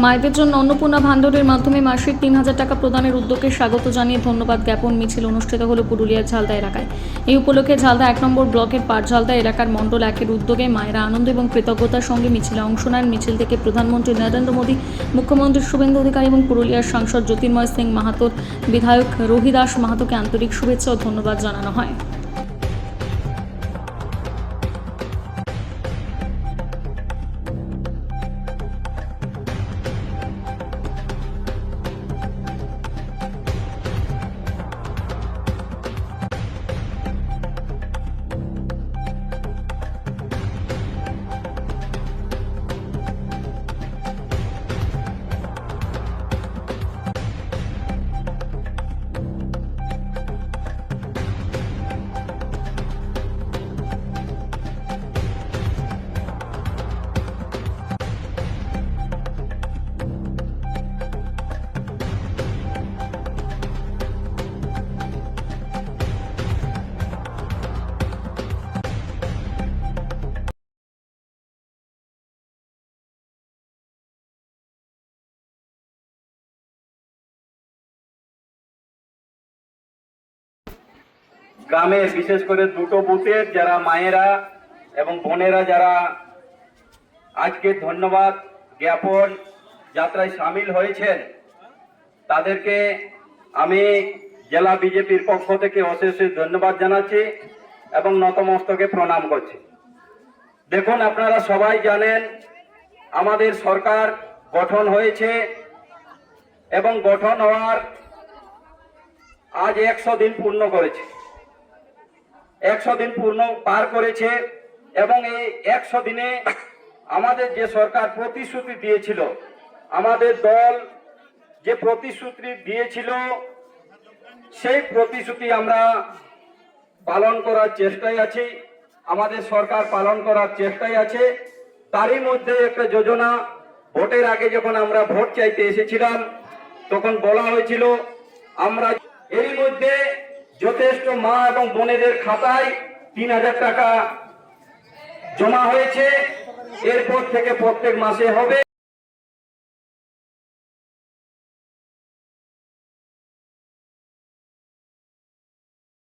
মায়েদের জন্য অন্নপূর্ণা ভাণ্ডারের মাধ্যমে মাসিক ৩,০০০ টাকা প্রদানের উদ্যোগকে স্বাগত জানিয়ে ধন্যবাদ জ্ঞাপন মিছিল অনুষ্ঠিত হলো পুরুলিয়ার ঝালদা এলাকায়। এই উপলক্ষে ঝালদা ১ নম্বর ব্লকের পাটঝালদা এলাকার মণ্ডল ১-এর উদ্যোগে মায়েরা আনন্দ এবং কৃতজ্ঞতার সঙ্গে মিছিলে অংশ নেন। মিছিল থেকে প্রধানমন্ত্রী নরেন্দ্র মোদী, মুখ্যমন্ত্রী শুভেন্দু অধিকারী এবং পুরুলিয়ার সাংসদ জ্যোতির্ময় সিং মাহাতোর বিধায়ক রহিদাস মাহাতোকে আন্তরিক শুভেচ্ছা ও ধন্যবাদ জানানো হয়। গ্রামের বিশেষ করে দুটো বুথের যারা মায়েরা এবং বোনেরা যারা আজকে ধন্যবাদ জ্ঞাপন যাত্রায় সামিল হয়েছেন, তাদেরকে আমি জেলা বিজেপির পক্ষ থেকে অশেষ ধন্যবাদ জানাচ্ছি এবং নতমস্তকে প্রণাম করছি। দেখুন, আপনারা সবাই জানেন আমাদের সরকার গঠন হয়েছে এবং গঠন হওয়ার আজ 100 দিন পূর্ণ করেছে, 100 দিন পূর্ণ পার করেছে এবং এই 100 দিনে আমাদের যে সরকার প্রতিশ্রুতি দিয়েছিল, আমাদের দল যে প্রতিশ্রুতি দিয়েছিল সেই প্রতিশ্রুতি আমরা পালন করার চেষ্টায় আছি, আমাদের সরকার পালন করার চেষ্টায় আছে। তারই মধ্যে একটা যোজনা, ভোটের আগে যখন আমরা ভোট চাইতে এসেছিলাম তখন বলা হয়েছিল আমরা এরই মধ্যে যথেষ্ট মা এবং বোনেদের খাতায় ৩,০০০ টাকা জমা হয়েছে, এরপর থেকে প্রত্যেক মাসে হবে।